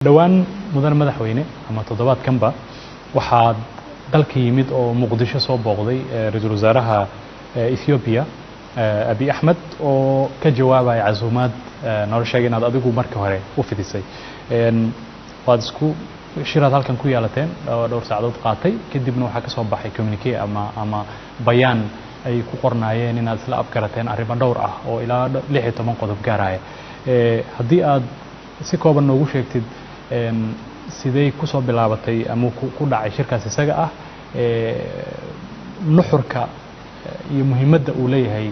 dhawaan mudan madaxweyne ama toddobaadkanba waxaa dalka yimid oo muqdisho soo booqday ra'iisul wasaaraha Ethiopia Abiy Ahmed oo ka jawaabay casuumad nolosha inaad adigu markii hore u fidisay waad isku shirad halkan ku yaalateen dhowr saacadood qaatay kadibna waxa ka soo baxay communique ama bayaan ay ku qornaayeen inaad isla afgarateen arrimo dhowr ah oo ilaa 16 qodob gaaraya haddii aad si kooban noogu sheegtid sidee ku soo bilaabatay ama ku dhacay shirkaas isaga ah nuxurka iyo muhiimadda uu leeyahay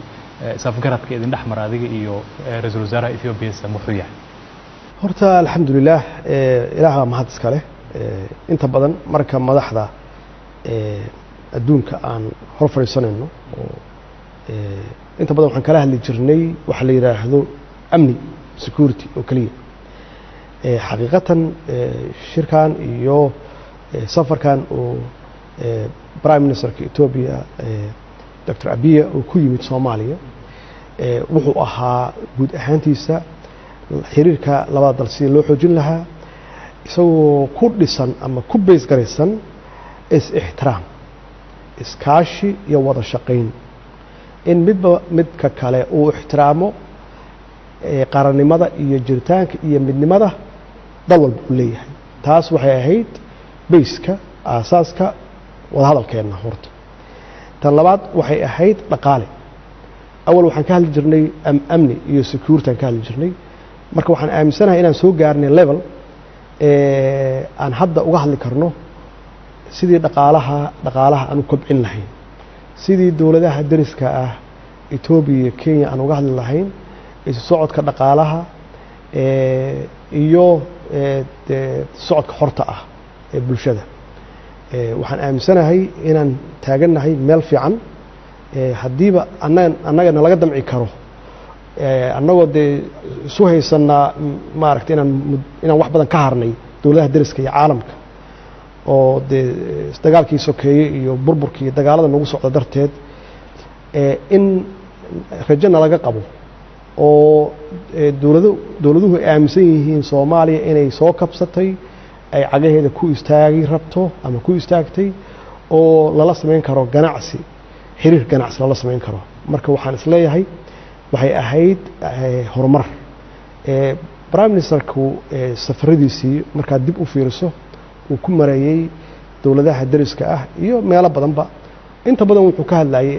safgaradka idin dhaxmar adiga iyo ra'iisul wasaaraha Ethiopia muxuu yahay horta alxamdulillah ilaaha mahad iska leh inta badan marka madaxda adduunka aan hor fariisanayno inta badan waxaan kala hadli jirnay waxa la yiraahdo amni security oo kaliya xaqiiqatan shirkan iyo safarkan oo prime minister Ethiopia Dr. Abiy oo ku yimid Soomaaliya wuxuu ahaa guud ahaantiisa xiriirka labada dal si loo xoojin lahaa isagoo ku dhisan ama ku base garaysan is-ixtiraam iskaashi iyo wada shaqayn in midka kale uu ixtiraamo qaranimada iyo jiritaanka iyo midnimada dal walba uu leeyahay taas waxay ahayd base-ka aasaaska wada hadalkeena horta tan labaad waxay ahayd dhaqaale awal waxaan ka hadli jirnay amni iyo security ka hadli jirnay marka waxaan aaminsanahay inaan soo gaarnay level aan hadda uga hadli karno sidii dhaqaalaha aan u kobcin lahayn sidii dawladaha dariska ah Ethiopia iyo Kenya aan uga hadli lahayn isu socodka dhaqaalaha iyo socodka xorta ah ee bulshada waxaan aaminsanahay inaan taaganahay meel fiican hadiiba annagana laga damci karo annagoo isu haysanaa maaragtay inaan wax badan ka harnay dawladaha dariska iyo caalamka oo dagaalkii sokeeyay iyo burburkii dagaalada nagu socda darteed in rajana laga qabo oo dawladuhu ay aaminsan yihiin Soomaaliya inay soo kabsatay ay cagaheeda ku istaagi rabto ama ku istaagtay oo lala sameyn karo ganacsi xiriir ganacsi lala sameyn karo marka waxaan isleeyahay waxay ahayd horumar prime ministerku safaradiisii marka dib u fiiriso uu ku mareeyay dawladaha dariska ah iyo meelo badanba inta badan wuxuu ka hadlayay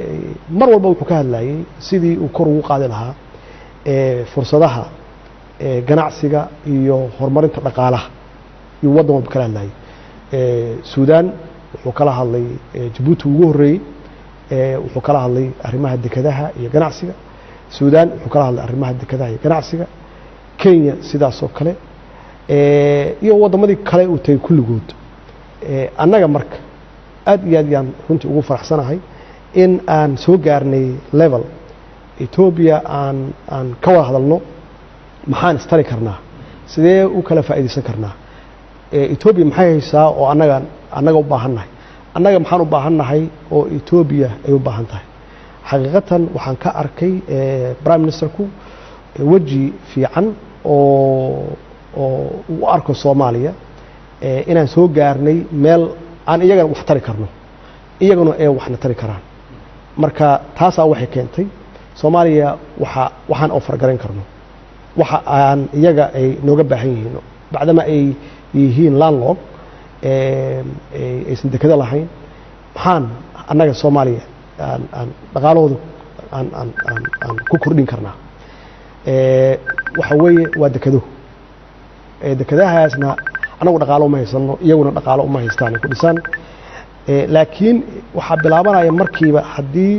mar walba wuxuu ka hadlayay sidii uu kor ugu qaadi lahaa fursadaha ganacsiga iyo horumarinta dhaqaalaha iyo waddan walba kala hadlayay Suudaan wuxuu kala hadlay Djibouti ugu horeeyay wuxuu kala hadlay arrimaha dekedaha iyo ganacsiga Suudaan wuxuu kala hadlay arrimaha dekedaha iyo ganacsiga Kenya sidaas oo kale iyo wadamadii kale uu tay kulligood annaga marka aad iyo aad yaan runtii ugu faraxsanahay in aan soo gaarnay level Ethiopia aan ka wada hadalno maxaan istari karnaa sidee u kala faa'iideysan karnaa Ethiopia maxay haysaa oo annaga u baahannahay annaga maxaan u baahannahay oo Ethiopia ay u baahan tahay xaqiiqatan waxaan ka arkay prime ministerku waji fiican oo u arko Soomaaliya inaan soo gaarnay meel aan iyagana wax tari karno iyaguna ay waxna tari karaan marka taas waxay keentay Soomaaliya waxaan offer garan karno waxa aan iyaga ay nooga baahan yihiin bacdama ay yihiin landlock aysan dekada lahayn maxaan annaga Soomaaliya aan dhaqaalahooda aan ku kordhin karnaa waxa weeye waa dekadahaasna anagu dhaqaalo uma haysano iyaguna dhaqaalo uma haystaan ku dhisan laakiin waxa bilaabanaya markiiba hadii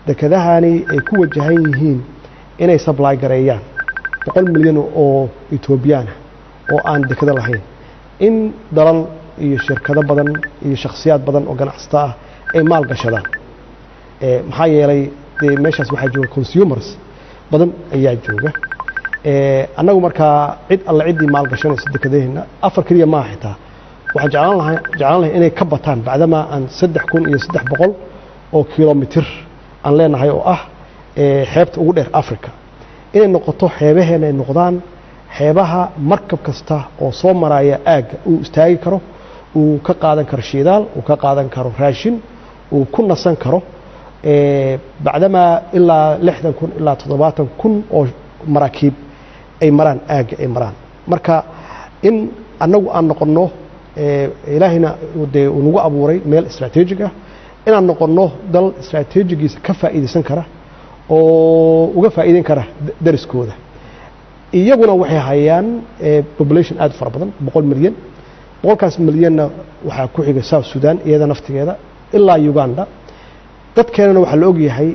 dekadahani ay ku wajahan yihiin inay supply gareeyaan 100 milyan oo Ethiopian oo aan dekada lahayn in dalal iyo shirkado badan iyo shakhsiyaad badan oo ganacsato ah ay maal gashadaan maxaa yeelay meeshaas waxa jooga consumers badan ayaa jooga annagu marka cid alla cidii maal gashanaysa dekadaheena afar kaliya ma xitaa waxaan jeclaan lahay inay ka bataan bacdama aan 3300 oo kilomitir aan leenahay oo ah xeebta ugu dheer Afrika inay noqoto xeebaheena ay noqdaan xeebaha markab kasta oo soo maraya aagga uu istaagi karo uu ka qaadan karo shidaal uu ka qaadan karo raashin uu ku nasan karo bacdamaa ilaa 60,000 ilaa 70,000 oo maraakiib ay maraan aagga ay maraan marka in annagu aan noqonno ilaahina dee uu nagu abuuray meel istaraatiijig ah inaan noqonno dal istaraatiijigiisa ka faa'iidaysan kara oo uga faa'iideyn kara dariskooda iyaguna waxay hayaan population aad fara badan 100 milyan 100 milyanna waxaa ku xiga South Sudan iyada naftigeeda ilaa Uganda dadkeenana waxaa la og yahay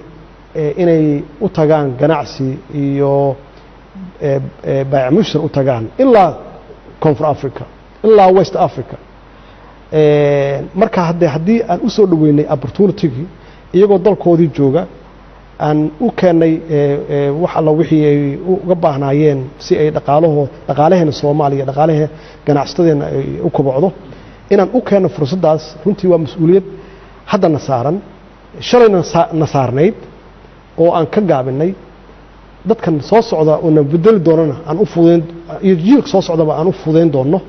inay u tagaan ganacsi iyo baayac mushtar u tagaan ilaa Koonfur Africa ilaa West Africa marka haddii aan u soo dhaweynay opportunity iyagoo dalkoodii jooga aan u keenay wax alla wixii ay uga baahnaayeen si ay dhaqaalaheena Soomaaliya dhaqaalaha ganacsadeena ay u kobocdo inaan u keeno fursadaas runtii waa mas'uuliyad haddana saaran shalayna nasaarnayd oo aan ka gaabinay dadkan soo socda oo na bedeli doonana aan u fudeyn iyo jiilka soo socdaba aan u fudeyn doono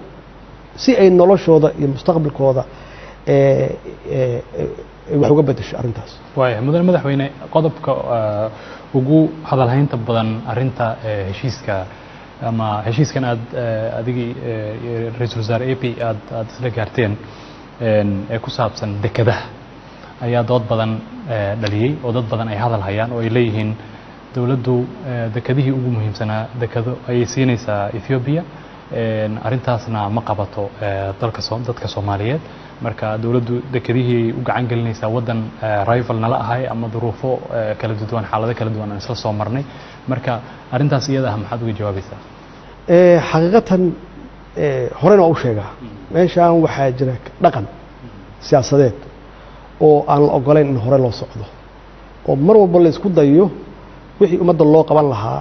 si ay noloshooda iyo mustaqbalkooda wax uga bedesho arintaas waay mudan madaxweyne qodobka ugu hadalhaynta badan arinta heshiiska ama heshiiskan aad adigi ra'iisul wasaare AP aad isla gaarteen ee ku saabsan dekadaha ayaa dood badan dhaliyay oo dad badan ay hadal hayaan oo ay leeyihiin dawladdu dekadihii ugu muhiimsanaa dekado ay siinaysaa Ethiopia arintaasna ma qabato dadka Soomaaliyeed marka dawladdu dekadihii u gacan gelinaysaa wadan rival nala ahay ama duruufo kala duwan xaalado kala duwan aan isla soo marnay marka arintaas iyada ah maxaad uga jawaabaysaa xaqiiqatan horena u sheegaa meeshaan waxaa jira dhaqan siyaasadeed oo aan la ogolayn in hore loo socdo oo mar walba la isku dayo wixii ummadda loo qaban lahaa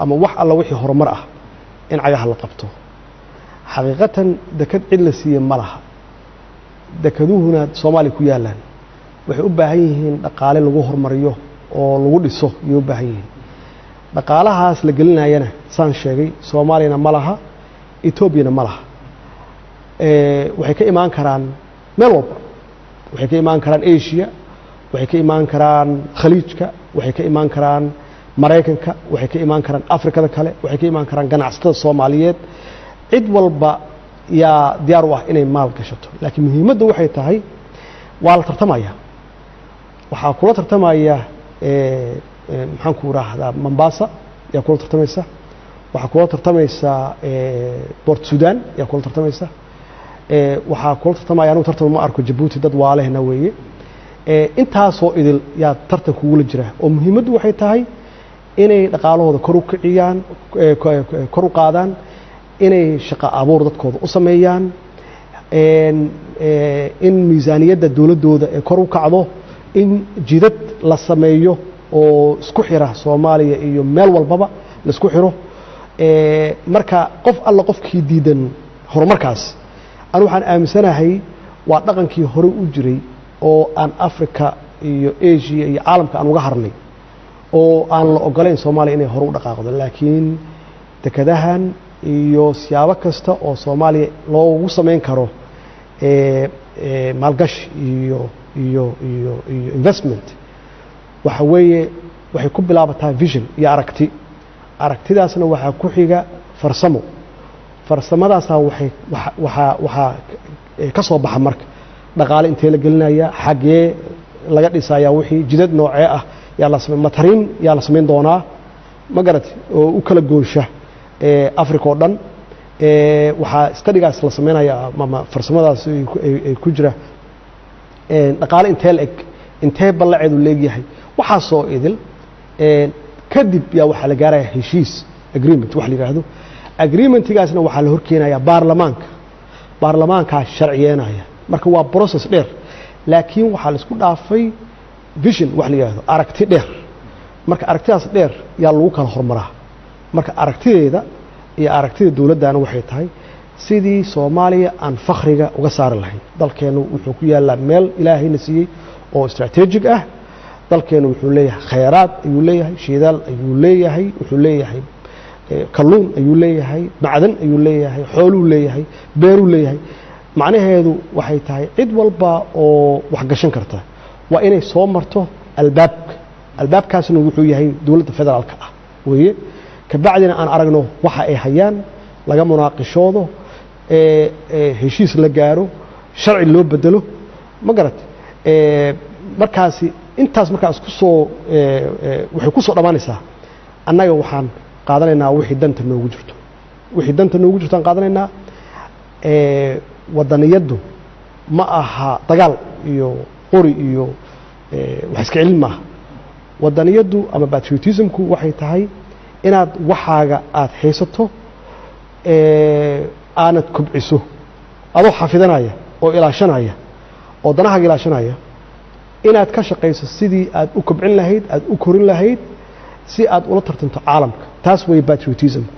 ama wax alla wixii horumar ah in cagaha la qabto xaqiiqatan dekad cid la siiyey ma laha dekaduhuna Soomaaliya ku yaalaan waxay u baahan yihiin dhaqaale lagu horumariyo oo lagu dhiso iyo u baahan yihiin dhaqaalahaas la gelinayana saan sheegay Soomaaliyana ma laha Ethiopiana ma laha waxay ka imaan karaan meel walba waxay ka imaan karaan Asia waxay ka imaan karaan Khaliijka waxay ka imaan karaan Mareykanka waxay ka imaan karaan Afrikada kale waxay ka imaan karaan ganacsatada Soomaaliyeed cid walba yaa diyaar u ah inay maal gashato laakiin muhiimaddu waxay tahay waa la tartamaya waxaa kula tartamaya maxaan ku raahdaa Mombasa yaa kula tartamaysa waxaa kula tartamaysa Port Sudan yaa kula tartamaysa waxaa kula tartamaya anu tartan ma arko Djibouti dad waalehna weeye intaasoo idil yaa tartan kugula jira oo muhiimaddu waxay tahay inay dhaqaalahooda kor u kiciyaan kor u qaadaan inay shaqo abuur dadkooda u sameeyaan in miisaaniyadda dawladooda ee kor u kacdo in jidad la sameeyo oo isku xira Soomaaliya iyo meel walbaba la isku xiro marka qof alla qofkii diidan horumarkaas aan waxaan aaminsanahay waa dhaqankii hore u jiray oo aan Afrika iyo Asia iyo caalamka aan uga harnay oo aan la ogolayn Soomaaliya inay hore u dhaqaaqdo laakiin dekadahan iyo siyaabo kasta oo Soomaaliya loogu sameyn karo maalgashi iyo investment waxa weeye waxay ku bilaabataa vision iyo aragtidaasna waxaa ku xiga farsamadaasna waxaa ka soo baxa marka dhaqaale intee la gelinaya xagee laga dhisayaa wixii jidad noocee ah yaa la sameyn matarin yaa la sameyn doonaa ma garatay oo u kala goosha Afrika oo dhan waxaa studigaas la sameynayaa ama farsamadaas ay ku jira dhaqaale intee la eg intee ballaceedu leeyahay waxaa soo idil kadib yaa waxaa la gaaraya heshiis agreement wax la yiraahdo agreementigaasna waxaa la horkeenayaa baarlamaanka sharciyeynaya marka waa process dheer laakiin waxaa la isku dhaafay vision wax la yiraahdo aragti dheer marka aragtidaas dheer yaa lagu kala hormaraa marka aragtideeda iyo aragtida dawladana waxay tahay sidii Soomaaliya aan fakhriga uga saar lahayn dalkeenu wuxuu ku yaalaa meel Ilaahayna siiyay oo strategic ah dalkeenu wuxuu leeyahay khayraad ayuu leeyahay shidaal ayuu leeyahay wuxuu leeyahay kalluun ayuu leeyahay macdan ayuu leeyahay xooluu leeyahay beeruu leeyahay macnaheedu waxay tahay cid walba oo wax gashan karta waa inay soo marto albaabkaasna wuxuu yahay dowladda federaalka ah weeye kabacdina aan aragno waxa ay hayaan laga munaaqishoodo heshiis la gaaro sharci loo bedelo ma garat markaasi intaas markaas ku soo waxay ku soo dhamaanaysaa annaga waxaan qaadanaynaa wixii danta noogu jirto aan qaadanaynaa wadaniyadu ma aha dagaal iyo qori iyo wax iska celin maaha wadaniyadu ama patriotismku waxay tahay inaad waxaaga aad haysato aanad kubciso adoo xafidanaya oo ilaashanaya oo danahaaga ilaashanaya inaad ka shaqayso sidii aad u kubcin lahayd aad u korin lahayd si aad ula tartanto caalamka taas way patriotismku